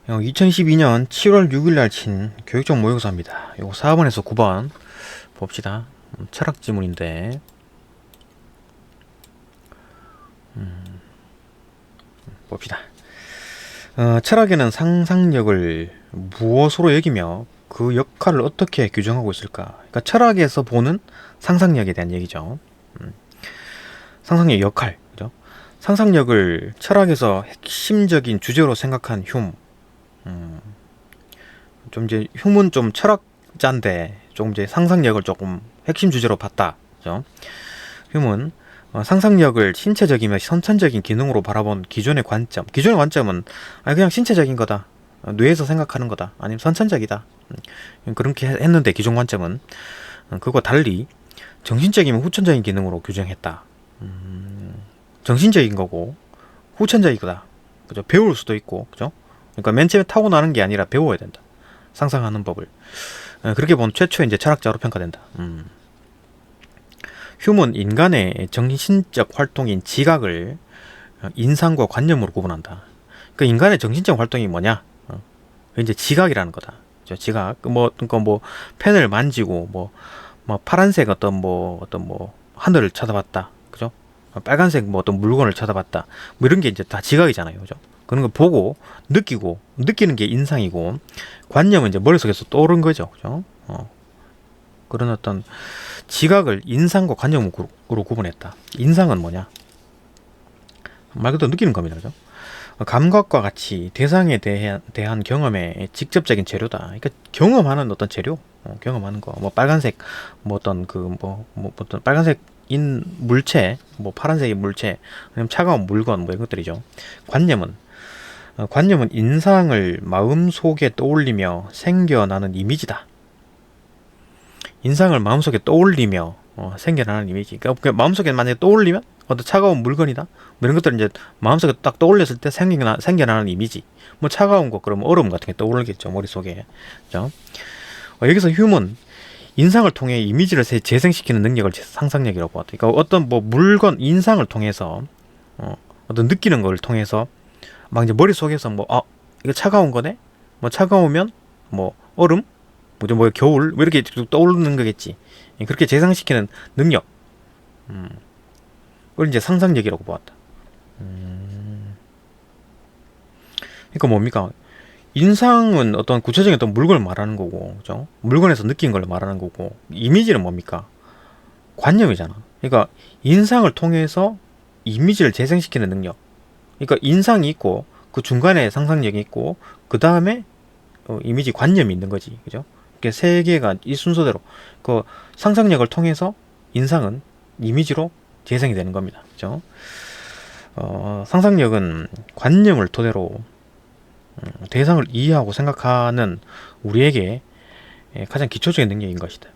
2012년 7월 6일 날 친 교육적 모의고사입니다. 요거 4번에서 9번 봅시다. 철학 지문인데 봅시다. 철학에는 상상력을 무엇으로 여기며 그 역할을 어떻게 규정하고 있을까? 그러니까 철학에서 보는 상상력에 대한 얘기죠. 상상력 역할, 그죠? 상상력을 철학에서 핵심적인 주제로 생각한 흉. 좀 이제 흉은 좀 철학자인데 좀 이제 상상력을 조금 핵심 주제로 봤다. 그죠? 흉은 상상력을 신체적이며 선천적인 기능으로 바라본 기존의 관점. 기존의 관점은 그냥 신체적인 거다. 뇌에서 생각하는 거다. 아니면 선천적이다. 그렇게 했는데 기존 관점은 그거 달리 정신적이면 후천적인 기능으로 규정했다. 정신적인 거고 후천적인 거다. 그죠? 배울 수도 있고, 그죠? 그러니까 맨 처음에 타고나는 게 아니라 배워야 된다. 상상하는 법을. 그렇게 본 최초의 이제 철학자로 평가된다. 휴먼 인간의 정신적 활동인 지각을 인상과 관념으로 구분한다. 그 인간의 정신적 활동이 뭐냐? 이제 지각이라는 거다. 지각. 그러니까 펜을 만지고 뭐 파란색 어떤 하늘을 쳐다봤다. 그죠? 빨간색 어떤 물건을 쳐다봤다. 뭐 이런 게 이제 다 지각이잖아요. 그죠? 그런 걸 보고 느끼고 느끼는 게 인상이고 관념은 이제 머릿속에서 떠오른 거죠. 그죠? 그런 어떤 지각을 인상과 관념으로 구분했다. 인상은 뭐냐? 말 그대로 느끼는 겁니다. 그죠? 감각과 같이 대상에 대한 경험의 직접적인 재료다. 그러니까 경험하는 어떤 재료, 경험하는 거, 빨간색, 어떤 어떤 빨간색인 물체, 파란색의 물체, 아니면 차가운 물건, 이런 것들이죠. 관념은 인상을 마음속에 떠올리며 생겨나는 이미지다. 인상을 마음속에 떠올리며 생겨나는 이미지. 그러니까 마음속에 만약에 떠올리면 어떤 차가운 물건이다. 이런 것들은 이제 마음속에 딱 떠올렸을 때 생겨나는 이미지. 차가운 거 그러면 얼음 같은 게 떠오르겠죠. 머릿속에. 그죠? 여기서 휴먼 인상을 통해 이미지를 재생시키는 능력을 상상력이라고 하다. 그러니까 어떤 물건 인상을 통해서 어떤 느끼는 걸 통해서 막 이제 머릿속에서 이거 차가운 거네? 차가우면 얼음? 겨울? 이렇게 떠오르는 거겠지. 그렇게 재상시키는 능력. 그걸 이제 상상력이라고 보았다. 그러니까 뭡니까? 인상은 어떤 구체적인 어떤 물건을 말하는 거고, 그죠? 물건에서 느낀 걸 말하는 거고, 이미지는 뭡니까? 관념이잖아. 그러니까 인상을 통해서 이미지를 재생시키는 능력. 그러니까 인상이 있고, 그 중간에 상상력이 있고, 그 다음에 이미지 관념이 있는 거지, 그죠? 이렇게 세 개가 이 순서대로 그 상상력을 통해서 인상은 이미지로 재생이 되는 겁니다, 그죠? 상상력은 관념을 토대로 대상을 이해하고 생각하는 우리에게 가장 기초적인 능력인 것이다.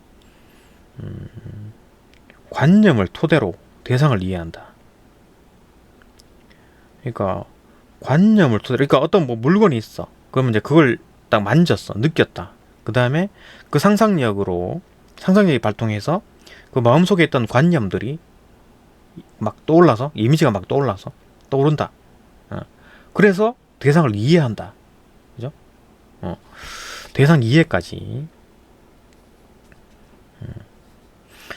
관념을 토대로 대상을 이해한다. 그러니까 관념을 토대로, 그러니까 어떤 물건이 있어. 그러면 이제 그걸 딱 만졌어, 느꼈다. 그 다음에 그 상상력이 발동해서 그 마음속에 있던 관념들이 막 떠올라서, 이미지가 막 떠오른다. 그래서 대상을 이해한다. 그죠? 대상 이해까지.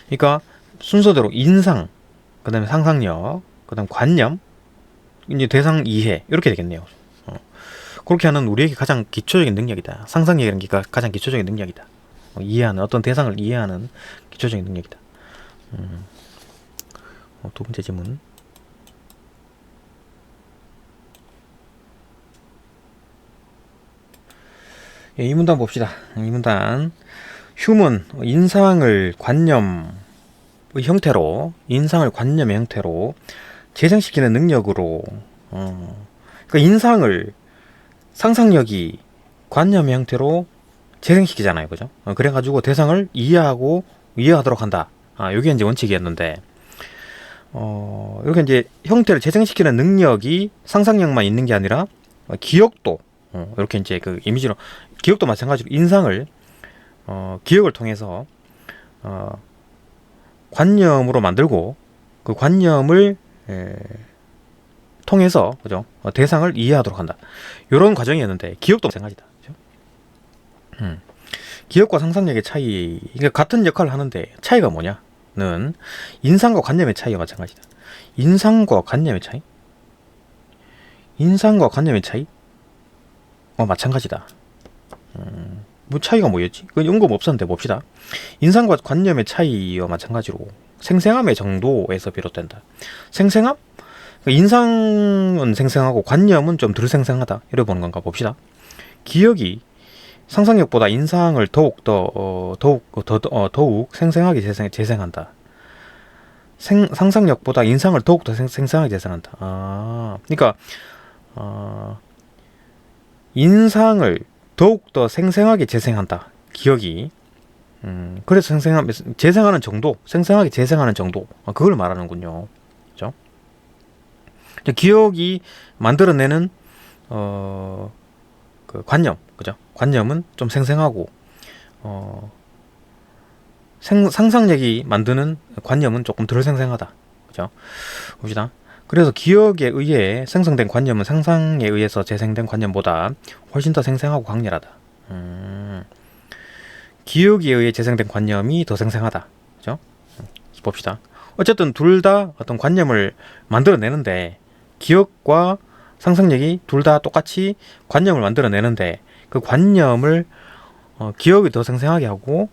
그러니까 순서대로 인상, 그 다음에 상상력, 그 다음 관념, 이제 대상 이해, 이렇게 되겠네요. 그렇게 하는 우리에게 가장 기초적인 능력이다. 상상력이라는 게 가장 기초적인 능력이다. 이해하는, 어떤 대상을 이해하는 기초적인 능력이다. 두 번째 질문. 이 문단 봅시다. 이 문단. 휴먼, 인상을 관념의 형태로 재생시키는 능력으로, 그러니까 인상을 상상력이 관념의 형태로 재생시키잖아요. 그죠? 그래가지고 대상을 이해하도록 한다. 이게 이제 원칙이었는데, 이렇게 이제 형태를 재생시키는 능력이 상상력만 있는 게 아니라, 기억도, 이렇게 이제 그 이미지로, 기억도 마찬가지로 인상을, 기억을 통해서, 관념으로 만들고, 그 관념을 통해서 그죠? 대상을 이해하도록 한다. 이런 과정이었는데 기억도 마찬가지다. 그죠? 기억과 상상력의 차이, 그러니까 같은 역할을 하는데 차이가 뭐냐는 인상과 관념의 차이가 마찬가지다. 인상과 관념의 차이? 인상과 관념의 차이? 마찬가지다. 뭐 차이가 뭐였지? 그 연금 없었는데 봅시다. 인상과 관념의 차이와 마찬가지로 생생함의 정도에서 비롯된다. 생생함? 인상은 생생하고 관념은 좀 덜 생생하다. 이래 보는 건가 봅시다. 기억이 상상력보다 인상을 더욱 생생하게 재생한다. 상상력보다 인상을 더욱 더 생생하게 재생한다. 그러니까 인상을 더욱 더 생생하게 재생한다. 기억이. 그래서 재생하는 정도, 생생하게 재생하는 정도, 그걸 말하는군요. 그죠? 기억이 만들어내는 그 관념, 그죠? 관념은 좀 생생하고 상상력이 만드는 관념은 조금 덜 생생하다. 그죠? 봅시다. 그래서 기억에 의해 생성된 관념은 상상에 의해서 재생된 관념보다 훨씬 더 생생하고 강렬하다. 기억에 의해 재생된 관념이 더 생생하다. 그죠? 봅시다. 어쨌든 둘 다 어떤 관념을 만들어내는데, 기억과 상상력이 둘 다 똑같이 관념을 만들어내는데, 그 관념을 기억이 더 생생하게 하고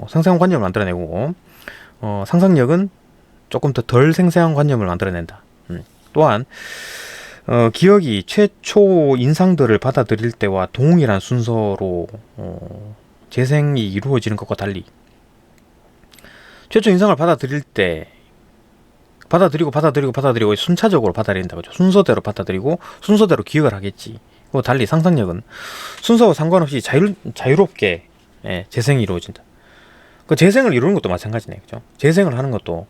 생생한 관념을 만들어내고, 상상력은 조금 더 덜 생생한 관념을 만들어낸다. 또한 기억이 최초 인상들을 받아들일 때와 동일한 순서로 재생이 이루어지는 것과 달리, 최초 인상을 받아들일 때 받아들이고 순차적으로 받아들인다. 그죠? 순서대로 받아들이고 순서대로 기억을 하겠지. 그리고 달리 상상력은 순서와 상관없이 자유롭게 재생이 이루어진다. 그 재생을 이루는 것도 마찬가지네. 그죠? 재생을 하는 것도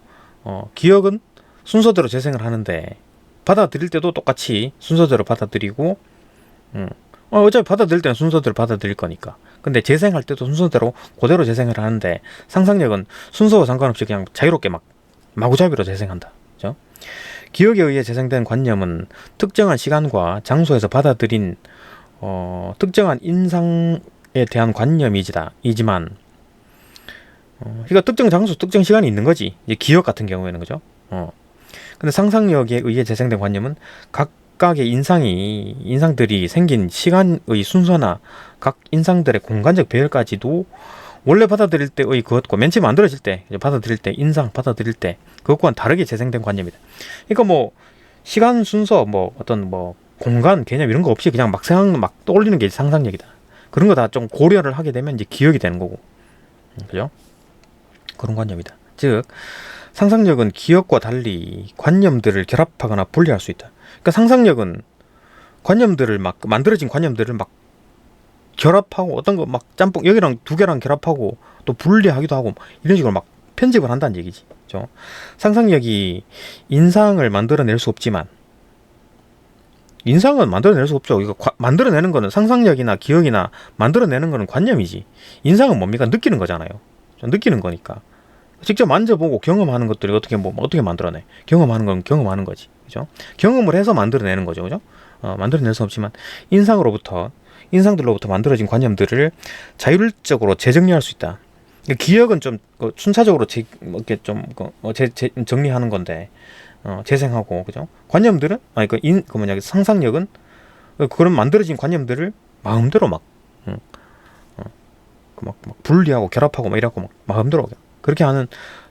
기억은 순서대로 재생을 하는데, 받아들일 때도 똑같이 순서대로 받아들이고, 어차피 받아들일 때는 순서대로 받아들일 거니까. 근데 재생할 때도 순서대로 그대로 재생을 하는데, 상상력은 순서와 상관없이 그냥 자유롭게 마구잡이로 재생한다. 그죠? 기억에 의해 재생된 관념은 특정한 시간과 장소에서 받아들인 특정한 인상에 대한 관념이지만, 그러니까 특정 장소, 특정 시간이 있는 거지. 이제 기억 같은 경우에는. 그죠? 근데 상상력에 의해 재생된 관념은 각각의 인상들이 생긴 시간의 순서나 각 인상들의 공간적 배열까지도 원래 받아들일 때의 그것과 맨 처음 만들어질 때, 받아들일 때, 인상 받아들일 때 그것과는 다르게 재생된 관념이다. 그러니까 뭐 시간 순서, 어떤 공간 개념 이런 거 없이 그냥 막 떠올리는 게 상상력이다. 그런 거 다 좀 고려를 하게 되면 이제 기억이 되는 거고, 그죠? 그런 관념이다. 즉 상상력은 기억과 달리 관념들을 결합하거나 분리할 수 있다. 그러니까 상상력은 관념들을 만들어진 관념들을 결합하고, 어떤 거 짬뽕 여기랑 두 개랑 결합하고 또 분리하기도 하고 이런 식으로 편집을 한다는 얘기지. 그죠? 상상력이 인상을 만들어낼 수 없지만, 인상은 만들어낼 수 없죠. 이거 만들어내는 거는 상상력이나 기억이나 만들어내는 거는 관념이지. 인상은 뭡니까? 느끼는 거잖아요. 느끼는 거니까. 직접 만져보고 경험하는 것들이 어떻게 만들어내? 경험하는 건 경험하는 거지. 그죠? 경험을 해서 만들어내는 거죠. 그죠? 만들어낼 수 없지만, 인상들로부터 만들어진 관념들을 자율적으로 재정리할 수 있다. 기억은 좀 순차적으로 이렇게 좀 정리하는 건데, 재생하고, 그죠? 관념들은 상상력은 그런 만들어진 관념들을 마음대로 분리하고 결합하고 이러고 마음대로 그렇게 하는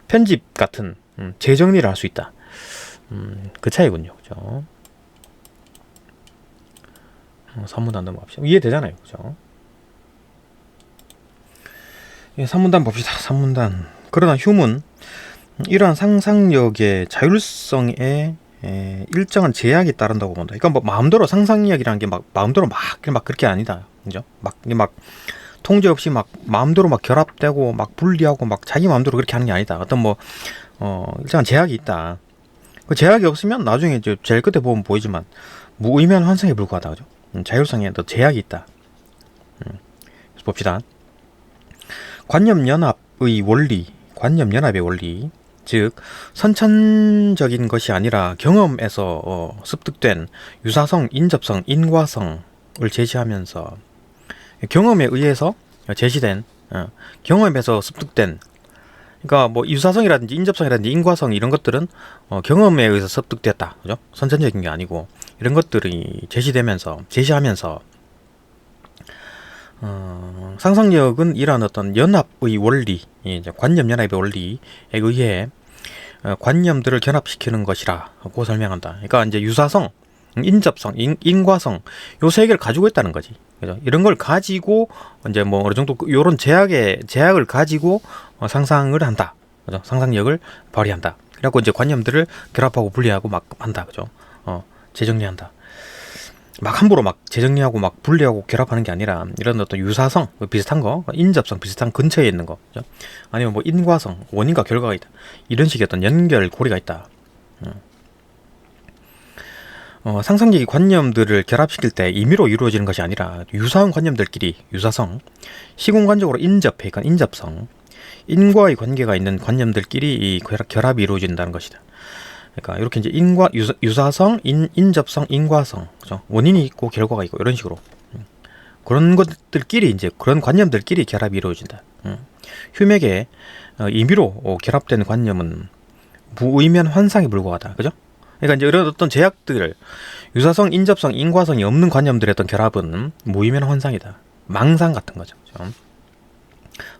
편집 같은 재정리를 할 수 있다. 그 차이군요. 그죠? 3문단 넘어갑시다. 이해되잖아요. 그죠? 3문단 봅시다. 3문단. 그러나 휴문, 이러한 상상력의 자율성에 일정한 제약이 따른다고 본다. 그러니까 마음대로 상상력이라는 게 마음대로 그렇게 아니다. 그죠? 통제 없이 마음대로 결합되고 분리하고 자기 마음대로 그렇게 하는 게 아니다. 어떤 일정한 제약이 있다. 그 제약이 없으면 나중에 이제 제일 끝에 보면 보이지만 무의미한 환상에 불과하다. 그죠? 자율성에 더 제약이 있다. 봅시다. 관념연합의 원리. 즉 선천적인 것이 아니라 경험에서 습득된 유사성, 인접성, 인과성을 제시하면서 경험에 의해서 제시된 경험에서 습득된, 그러니까 뭐 유사성이라든지 인접성이라든지 인과성 이런 것들은 경험에 의해서 습득됐다, 그죠? 선천적인 게 아니고 이런 것들이 제시하면서 상상력은 이러한 어떤 연합의 원리, 이제 관념 연합의 원리에 의해 관념들을 결합시키는 것이라고 설명한다. 그러니까 이제 유사성, 인접성, 인과성 요 세 개를 가지고 있다는 거지. 그죠? 이런 걸 가지고 이제 뭐 어느 정도 요런 제약을 가지고 상상을 한다. 그죠? 상상력을 발휘한다. 그래갖고 이제 관념들을 결합하고 분리하고 막 한다. 그죠? 재정리한다. 막 함부로 막 재정리하고 막 분리하고 결합하는 게 아니라 이런 어떤 유사성 비슷한 거, 인접성 비슷한 근처에 있는 거, 그죠? 아니면 뭐 인과성, 원인과 결과가 있다. 이런 식의 어떤 연결고리가 있다. 상상력이 관념들을 결합시킬 때 임의로 이루어지는 것이 아니라 유사한 관념들끼리 유사성, 시공간적으로 인접해, 그러니까 인접성, 인과의 관계가 있는 관념들끼리 이 결합이 이루어진다는 것이다. 그러니까 이렇게 이제 유사성, 인접성, 인과성, 그죠? 원인이 있고 결과가 있고 이런 식으로 그런 것들끼리 이제 그런 관념들끼리 결합이 이루어진다. 휴맥에 임의로 결합된 관념은 무의미한 환상에 불과하다. 그죠? 그러니까 이제 이런 어떤 제약들, 유사성, 인접성, 인과성이 없는 관념들의 어떤 결합은 무의미한 환상이다. 망상 같은 거죠. 그죠?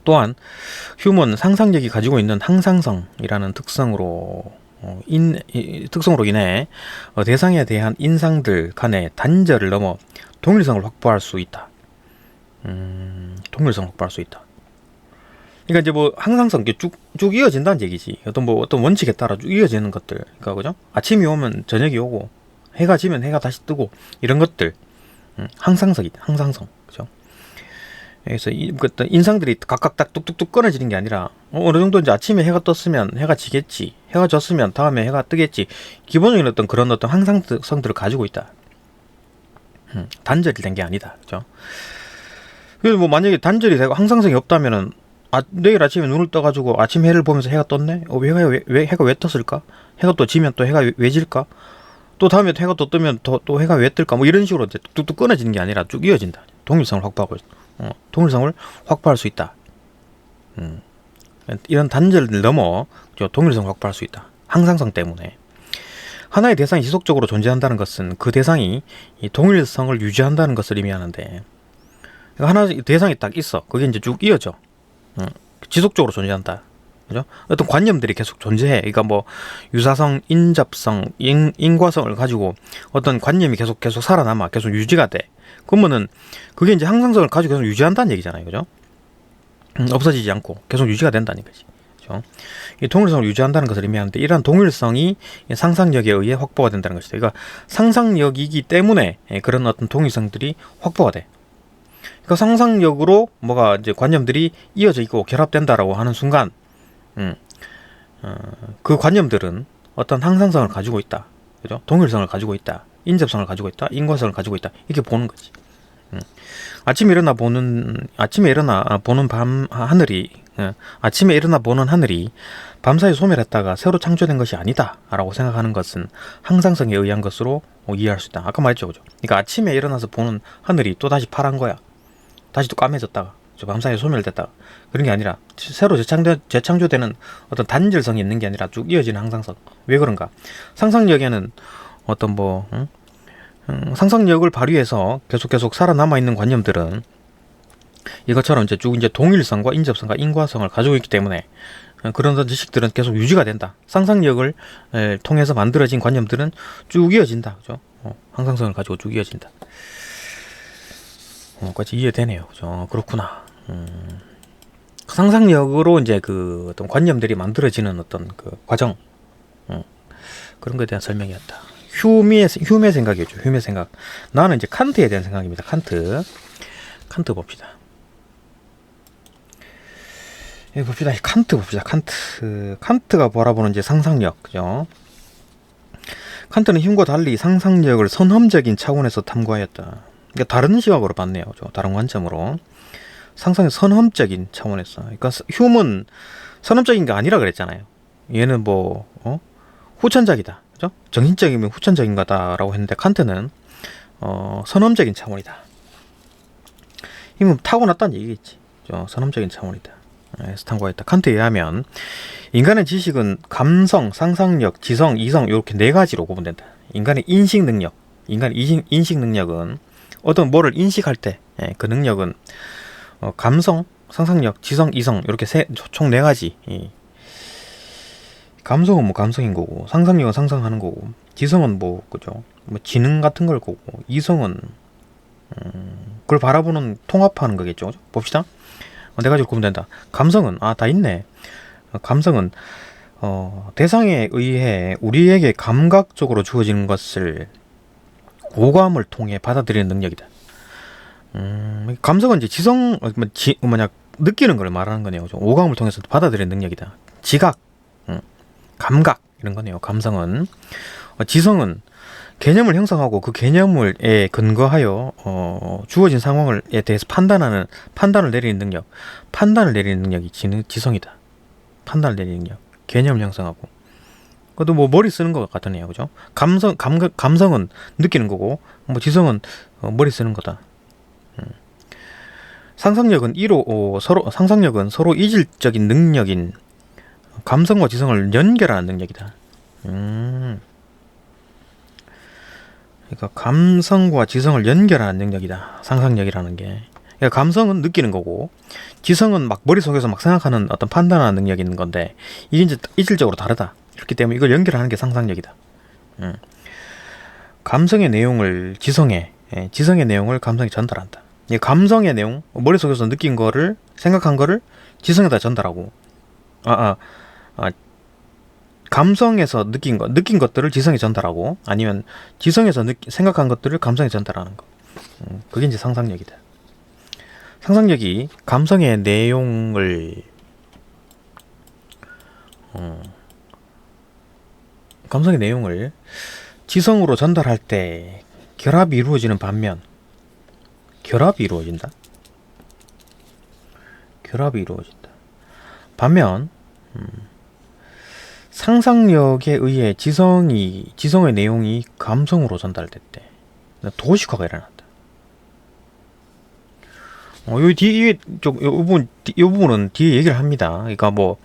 또한 휴먼 상상력이 가지고 있는 항상성이라는 특성으로 인해 대상에 대한 인상들 간의 단절을 넘어 동일성을 확보할 수 있다. 동일성을 확보할 수 있다. 그러니까 이제 뭐 항상성 쭉 이어진다는 얘기지. 어떤 원칙에 따라 쭉 이어지는 것들. 그러니까 그죠? 아침이 오면 저녁이 오고 해가 지면 해가 다시 뜨고 이런 것들. 항상성이다. 항상성. 그죠? 그래서 어떤 인상들이 각각 딱 뚝뚝뚝 끊어지는 게 아니라 어느 정도 이제 아침에 해가 떴으면 해가 지겠지, 해가 졌으면 다음에 해가 뜨겠지. 기본적인 어떤 그런 어떤 항상성들을 가지고 있다. 단절이 된 게 아니다. 그죠? 그래서 뭐 만약에 단절이 되고 항상성이 없다면은 내일 아침에 눈을 떠가지고 아침 해를 보면서 해가 떴네? 해가 왜 떴을까? 해가 또 지면 또 해가 왜 질까? 또 다음에 해가 또 뜨면 또 해가 왜 뜰까? 뭐 이런 식으로 이제 뚝뚝 끊어지는 게 아니라 쭉 이어진다. 동일성을 확보하고 있다. 동일성을 확보할 수 있다. 이런 단절을 넘어 동일성을 확보할 수 있다. 항상성 때문에. 하나의 대상이 지속적으로 존재한다는 것은 그 대상이 이 동일성을 유지한다는 것을 의미하는데, 하나의 대상이 딱 있어. 그게 이제 쭉 이어져. 지속적으로 존재한다. 그죠? 어떤 관념들이 계속 존재해. 그러니까 뭐 유사성, 인접성, 인과성을 가지고 어떤 관념이 계속 살아남아, 계속 유지가 돼. 그러면은 그게 이제 항상성을 가지고 계속 유지한다는 얘기잖아요. 그죠? 없어지지 않고 계속 유지가 된다는 거지. 그죠? 이 동일성을 유지한다는 것을 의미하는데, 이러한 동일성이 상상력에 의해 확보가 된다는 것이다. 그러니까 상상력이기 때문에 그런 어떤 동일성들이 확보가 돼. 그러니까 상상력으로 뭐가 이제 관념들이 이어져 있고 결합된다라고 하는 순간, 그 관념들은 어떤 항상성을 가지고 있다. 그죠? 동일성을 가지고 있다. 인접성을 가지고 있다. 인과성을 가지고 있다. 이렇게 보는 거지. 아침에 일어나 보는 하늘이 밤사이 소멸했다가 새로 창조된 것이 아니다 라고 생각하는 것은 항상성에 의한 것으로 이해할 수 있다. 아까 말했죠. 그죠? 그러니까 아침에 일어나서 보는 하늘이 또 다시 파란 거야. 다시 또 까매졌다가 밤사이에 소멸됐다가, 그런 게 아니라 새로 재창조되는 어떤 단절성이 있는 게 아니라 쭉 이어지는 항상성. 왜 그런가? 상상력에는 어떤 상상력을 발휘해서 계속 살아남아 있는 관념들은 이것처럼 이제 쭉 동일성과 인접성과 인과성을 가지고 있기 때문에 그런 지식들은 계속 유지가 된다. 상상력을 통해서 만들어진 관념들은 쭉 이어진다. 그죠? 항상성을 가지고 쭉 이어진다. 까지 이해되네요. 그죠? 그렇구나. 상상력으로 이제 그 어떤 관념들이 만들어지는 어떤 그 과정, 그런 것에 대한 설명이었다. 휴메의 생각이었죠. 휴메 생각. 나는 이제 칸트에 대한 생각입니다. 칸트 봅시다. 봅시다. 칸트 봅시다. 칸트가 바라보는 이제 상상력, 그죠? 칸트는 힘과 달리 상상력을 선험적인 차원에서 탐구하였다. 그러니까 다른 시각으로 봤네요. 다른 관점으로. 상상의 선험적인 차원에서. 그러니까 휴먼 선험적인 게 아니라 그랬잖아요. 얘는 뭐 후천적이다, 그죠? 정신적이면 후천적인 거다라고 했는데 칸트는 선험적인 차원이다. 이건 타고났다는 얘기겠지. 선험적인 차원이다. 스탄과이다. 칸트에 의하면 인간의 지식은 감성, 상상력, 지성, 이성 이렇게 네 가지로 구분된다. 인간의 인식 능력, 인간의 인식 능력은 어떤 뭐를 인식할 때 그 능력은 감성, 상상력, 지성, 이성 이렇게 총 네 가지. 감성은 뭐 감성인 거고, 상상력은 상상하는 거고, 지성은 뭐 그죠? 뭐 지능 같은 걸 거고, 이성은 그걸 바라보는 통합하는 거겠죠. 그죠? 봅시다. 네 가지로 구분된다. 감성은 다 있네. 감성은 대상에 의해 우리에게 감각적으로 주어지는 것을 오감을 통해 받아들이는 능력이다. 감성은 이제 지성 느끼는 걸 말하는 거네요. 오감을 통해서 받아들이는 능력이다. 지각, 감각 이런 거네요. 감성은. 지성은 개념을 형성하고 그 개념에 근거하여 주어진 상황에 대해서 판단을 내리는 능력, 판단을 내리는 능력이 지성이다. 판단을 내리는 능력, 개념을 형성하고. 그것도 뭐 머리 쓰는 것 같으네요, 그죠? 감성은 느끼는 거고, 뭐 지성은 머리 쓰는 거다. 상상력은 서로 이질적인 능력인 감성과 지성을 연결하는 능력이다. 그러니까 감성과 지성을 연결하는 능력이다. 상상력이라는 게. 그러니까 감성은 느끼는 거고, 지성은 막 머릿속에서 막 생각하는 어떤 판단하는 능력이 있는 건데, 이게 이제 이질적으로 다르다. 그렇기 때문에 이걸 연결하는 게 상상력이다. 감성의 내용을 지성의 내용을 감성에 전달한다. 이 감성의 내용, 머릿속에서 느낀 거를, 생각한 거를 지성에다 전달하고, 감성에서 느낀 것들을 지성에 전달하고, 아니면 지성에서 생각한 것들을 감성에 전달하는 거. 그게 이제 상상력이다. 상상력이 감성의 내용을 지성으로 전달할 때 결합이 이루어지는 반면, 결합이 이루어진다. 반면 상상력에 의해 지성의 내용이 감성으로 전달될 때 도식화가 일어난다. 이 부분은 뒤에 얘기를 합니다. 그러니까 뭐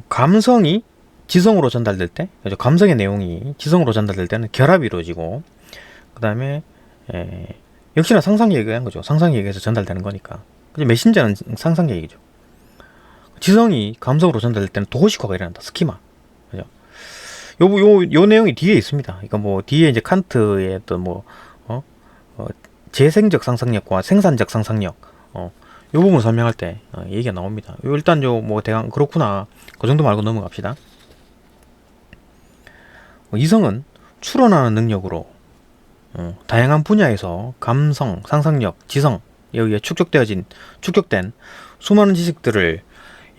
감성이 지성으로 전달될 때, 그죠? 감성의 내용이 지성으로 전달될 때는 결합이 이루어지고, 그 다음에 역시나 상상력에 의한 거죠. 상상력에 의해서 전달되는 거니까. 그죠? 메신저는 상상력이죠. 지성이 감성으로 전달될 때는 도식화가 일어난다. 스키마. 그죠? 요 내용이 뒤에 있습니다. 그러니까 뭐 뒤에 이제 칸트의 또 재생적 상상력과 생산적 상상력, 요 부분 설명할 때 얘기가 나옵니다. 일단 대강 그렇구나. 그 정도 말고 넘어갑시다. 이성은 추론하는 능력으로 다양한 분야에서 감성, 상상력, 지성에 의해 축적된 수많은 지식들을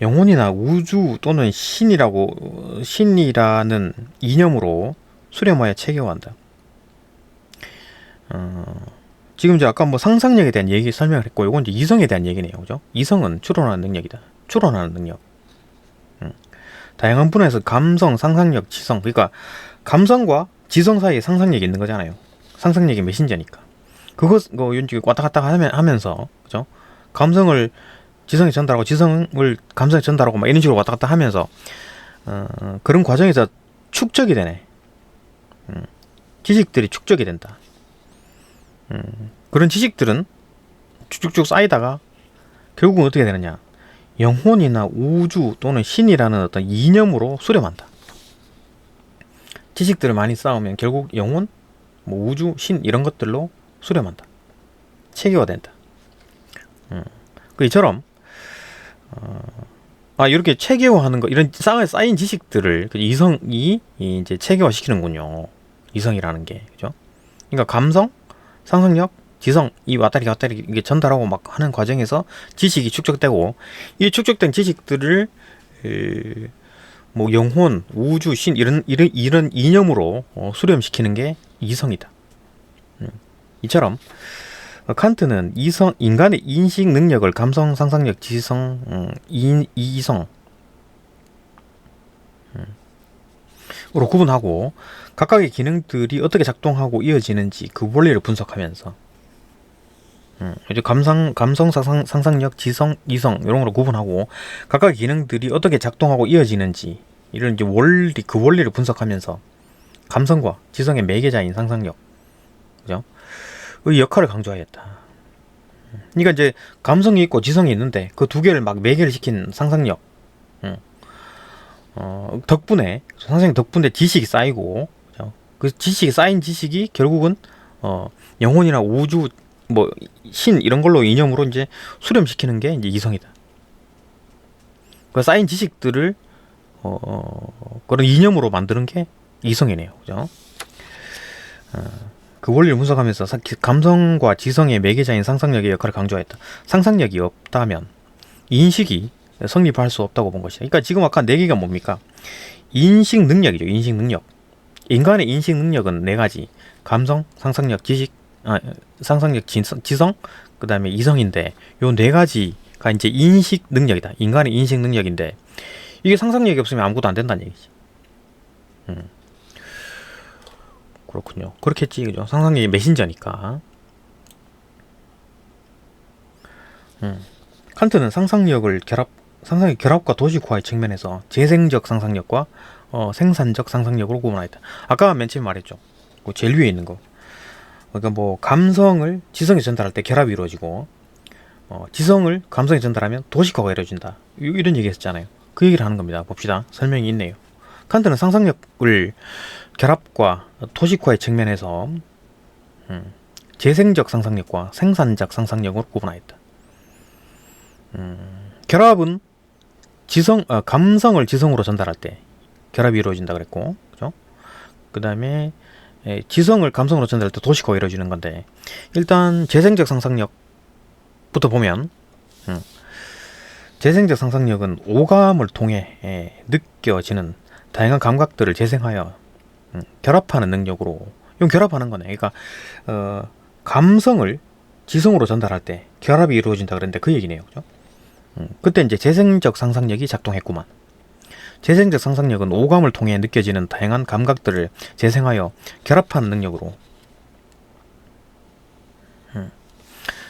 영혼이나 우주 또는 신이라는 이념으로 수렴하여 체계화한다. 지금 이제 아까 뭐 상상력에 대한 얘기 설명을 했고, 이건 이제 이성에 대한 얘기네요, 그죠? 이성은 추론하는 능력이다. 추론하는 능력. 다양한 분야에서 감성, 상상력, 지성. 그러니까 감성과 지성 사이에 상상력이 있는 거잖아요. 상상력이 메신저니까. 그거 왔다 갔다 하면서, 그죠? 감성을 지성에 전달하고, 지성을 감성에 전달하고, 막 이런 식으로 왔다 갔다 하면서, 그런 과정에서 축적이 되네. 지식들이 축적이 된다. 그런 지식들은 쭉쭉쭉 쌓이다가 결국은 어떻게 되느냐? 영혼이나 우주 또는 신이라는 어떤 이념으로 수렴한다. 지식들을 많이 쌓으면 결국 영혼, 뭐 우주, 신 이런 것들로 수렴한다. 체계화된다. 이처럼 이렇게 체계화하는 거, 이런 쌓인 지식들을 이성이 이제 체계화시키는군요. 이성이라는 게, 그죠? 그러니까 감성, 상상력, 지성, 이 왔다리 이게 전달하고 막 하는 과정에서 지식이 축적되고, 이 축적된 지식들을 뭐 영혼, 우주, 신 이런 이념으로 수렴시키는 게 이성이다. 이처럼 칸트는 인간의 인식 능력을 감성, 상상력, 지성, 이성 으로 구분하고 각각의 기능들이 어떻게 작동하고 이어지는지 그 원리를 분석하면서 이제 감성 상상력, 지성, 이성 이런 걸로 구분하고 각각의 기능들이 어떻게 작동하고 이어지는지 이런 이제 그 원리를 분석하면서 감성과 지성의 매개자인 상상력, 그죠? 의 역할을 강조하였다. 그러니까 이제 감성이 있고 지성이 있는데 그 두 개를 막 매개를 시킨 상상력, 덕분에 상상력 덕분에 지식이 쌓이고, 그죠? 그 지식이 쌓인 지식이 결국은 영혼이나 우주 뭐 신 이런 걸로 이념으로 이제 수렴시키는 게 이제 이성이다. 그 쌓인 지식들을 그런 이념으로 만드는 게 이성이네요, 그죠? 그 원리를 분석하면서 감성과 지성의 매개자인 상상력의 역할을 강조했다. 상상력이 없다면 인식이 성립할 수 없다고 본 것이다. 그러니까 지금 아까 네 개가 뭡니까? 인식 능력이죠. 인식 능력. 인간의 인식 능력은 네 가지. 감성, 상상력, 상상력, 지성, 그 다음에 이성인데 요 네 가지가 이제 인식 능력이다. 인간의 인식 능력인데 이게 상상력이 없으면 아무것도 안 된다는 얘기지. 그렇군요. 그렇겠지, 그죠? 상상력이 메신저니까. 칸트는 상상력 결합과 도식화의 측면에서 재생적 상상력과 생산적 상상력으로 구분하였다. 아까 맨 처음에 말했죠. 그 제일 위에 있는 거. 그러니까 뭐 감성을 지성에 전달할 때 결합이 이루어지고 지성을 감성에 전달하면 도식화가 이루어진다. 이런 얘기 했었잖아요. 그 얘기를 하는 겁니다. 봅시다. 설명이 있네요. 칸트는 상상력을 결합과 도식화의 측면에서 재생적 상상력과 생산적 상상력으로 구분하였다. 결합은 감성을 지성으로 전달할 때 결합이 이루어진다 그랬고, 그죠? 그 다음에 지성을 감성으로 전달할 때 도식화가 이루어지는 건데, 일단 재생적 상상력부터 보면 재생적 상상력은 오감을 통해 느껴지는 다양한 감각들을 재생하여 결합하는 능력으로, 이건 결합하는 거네. 그러니까 감성을 지성으로 전달할 때 결합이 이루어진다 그랬는데 그 얘기네요, 그죠? 그때 이제 재생적 상상력이 작동했구만. 재생적 상상력은 오감을 통해 느껴지는 다양한 감각들을 재생하여 결합하는 능력으로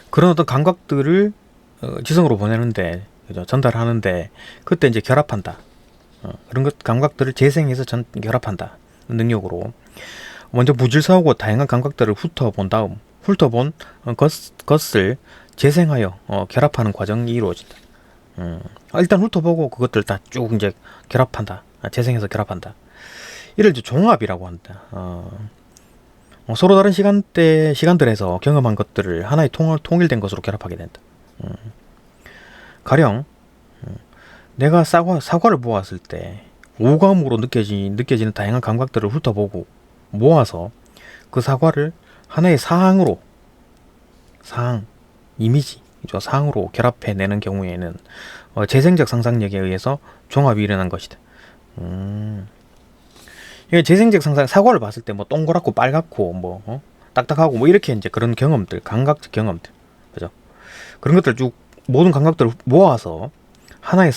그런 어떤 감각들을 지성으로 보내는데, 그죠? 전달하는데 그때 이제 결합한다. 그런 감각들을 재생해서 결합한다. 능력으로 먼저 무질서하고 다양한 감각들을 훑어본 다음 훑어본 것을 재생하여 결합하는 과정이 이루어진다. 일단 훑어보고 그것들 다 쭉 이제 결합한다. 재생해서 결합한다. 이를 이제 종합이라고 한다. 서로 다른 시간들에서 경험한 것들을 하나의 통일된 것으로 결합하게 된다. 가령 내가 사과를 보았을 때 오감으로 느껴지는 다양한 감각들을 훑어보고 모아서 그 사과를 하나의 이미지, 사항으로 결합해내는 경우에는 재생적 상상력에 의해서 종합이 일어난 것이다. 재생적 사과를 봤을 때 뭐 동그랗고 빨갛고 뭐 딱딱하고 뭐 이렇게 이제 그런 경험들, 감각적 경험들, 그죠? 그런 것들 쭉 모든 감각들을 모아서 하나의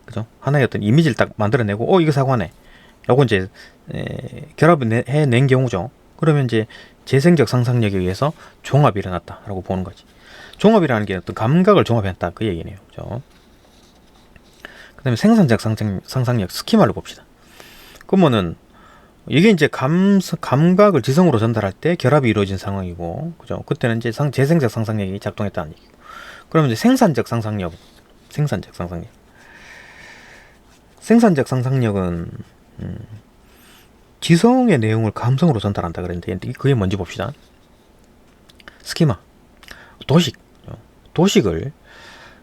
그죠? 하나의 어떤 이미지를 딱 만들어내고 이거 사과네. 요거 이제 결합을 해낸 경우죠. 그러면 이제 재생적 상상력에 의해서 종합이 일어났다라고 보는 거지. 종합이라는 게 어떤 감각을 종합했다 그 얘기네요. 그죠? 그 다음에 생산적 상상력 스키마를 봅시다. 그러면은 이게 이제 감각을 지성으로 전달할 때 결합이 이루어진 상황이고, 그죠? 그때는 이제 재생적 상상력이 작동했다는 얘기고. 그러면 이제 생산적 상상력은 지성의 내용을 감성으로 전달한다 그랬는데 그게 뭔지 봅시다. 스키마, 도식을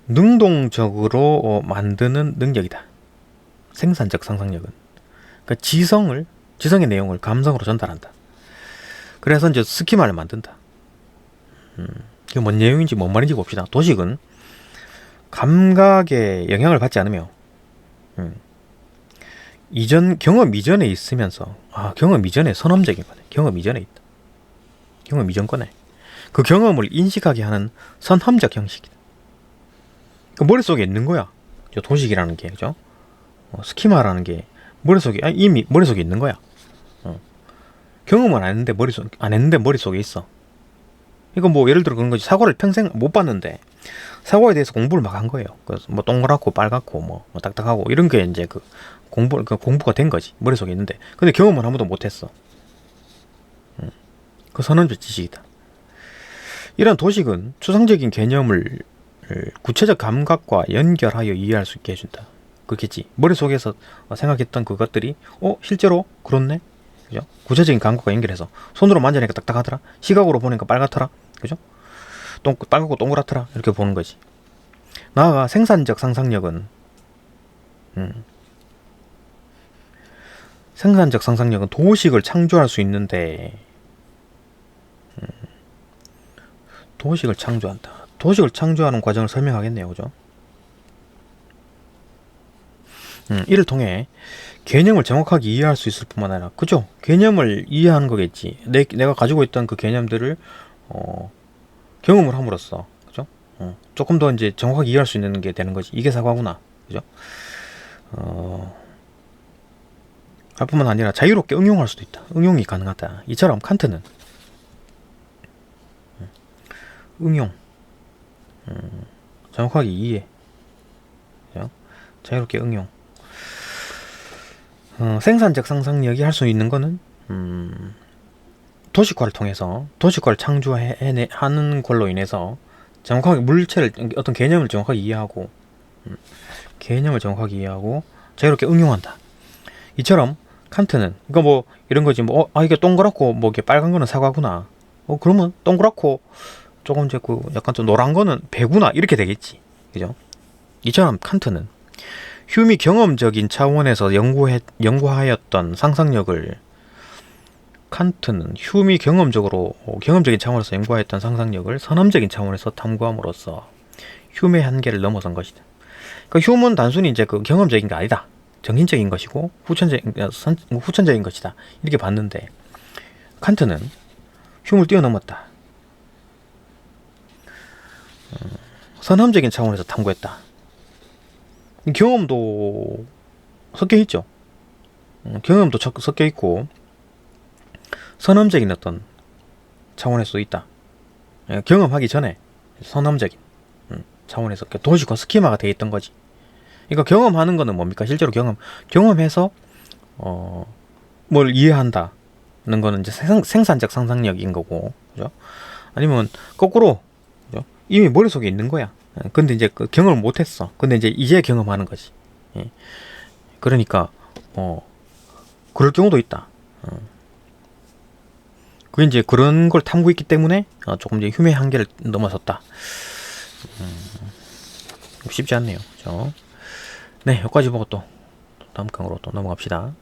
능동적으로 만드는 능력이다. 생산적 상상력은 그러니까 지성의 내용을 감성으로 전달한다. 그래서 이제 스키마를 만든다. 이게 뭔 내용인지 뭔 말인지 봅시다. 도식은 감각에 영향을 받지 않으며 경험 이전에 있으면서 경험 이전에 선험적인 거네. 경험 이전에 있다. 경험 이전 거네. 그 경험을 인식하게 하는 선험적 형식이다. 그 머릿속에 있는 거야. 도식이라는 게, 그죠? 스키마라는 게 머릿속에 이미 머릿속에 있는 거야. 경험은 안 했는데 머릿속에 있어. 이거 뭐 예를 들어 그런 거지. 사과를 평생 못 봤는데 사과에 대해서 공부를 막 한 거예요. 그래서 뭐 동그랗고 빨갛고 뭐 딱딱하고 이런 게 이제 그 공부가 된 거지. 머릿속에 있는데. 근데 경험은 한 번도 못 했어. 그 선언적 지식이다. 이런 도식은 추상적인 개념을 구체적 감각과 연결하여 이해할 수 있게 해준다. 그렇겠지. 머릿속에서 생각했던 그것들이 실제로 그렇네. 그죠? 구체적인 감각과 연결해서 손으로 만지니까 딱딱하더라. 시각으로 보니까 빨갛더라. 그죠? 빨갛고 동그랗더라. 이렇게 보는 거지. 나아가 생산적 상상력은 생산적 상상력은 도식을 창조할 수 있는데 도식을 창조한다. 도식을 창조하는 과정을 설명하겠네요. 그죠? 이를 통해 개념을 정확하게 이해할 수 있을 뿐만 아니라, 그죠? 개념을 이해하는 거겠지. 내가 가지고 있던 그 개념들을 경험을 함으로써, 그죠? 조금 더 이제 정확하게 이해할 수 있는 게 되는 거지. 이게 사과구나. 그죠? 할 뿐만 아니라 자유롭게 응용할 수도 있다. 응용이 가능하다. 이처럼 칸트는 응용, 정확하게 이해, 그죠? 자유롭게 응용. 생산적 상상력이 할 수 있는 거는 도식화를 통해서 도식화를 창조하는 걸로 인해서 정확하게 물체를 어떤 개념을 정확하게 이해하고 자유롭게 응용한다. 이처럼 칸트는 그러니까 뭐 이런 거지. 뭐 이게 동그랗고 뭐 이게 빨간 거는 사과구나. 그러면 동그랗고 조금 이제 그 약간 좀 노란 거는 배구나 이렇게 되겠지. 그죠? 이처럼 칸트는 휴미 경험적인 차원에서 연구하였던 상상력을 칸트는 휴미 경험적인 차원에서 연구하였던 상상력을 선험적인 차원에서 탐구함으로써 휴의 한계를 넘어선 것이다. 그러니까 휴는 단순히 이제 그 경험적인 게 아니다. 정신적인 것이고 후천적인 것이다. 이렇게 봤는데 칸트는 휴를 뛰어넘었다. 선험적인 차원에서 탐구했다. 경험도 섞여 있죠. 경험도 섞여 있고 선험적인 어떤 차원에서도 있다. 경험하기 전에 선험적인 차원에서 도식화 스키마가 되어 있던 거지. 그러니까 경험하는 거는 뭡니까? 실제로 경험해서 뭘 이해한다는 거는 이제 생산적 상상력인 거고, 그죠? 아니면 거꾸로, 그죠? 이미 머릿속에 있는 거야. 근데 이제 그 경험을 못했어. 근데 이제 경험하는 거지. 그러니까 그럴 경우도 있다. 그게 이제 그런 걸 탐구했기 때문에 조금 이제 휴의 한계를 넘어섰다. 쉽지 않네요. 그죠? 네, 여기까지 보고 또 다음 강으로 또 넘어갑시다.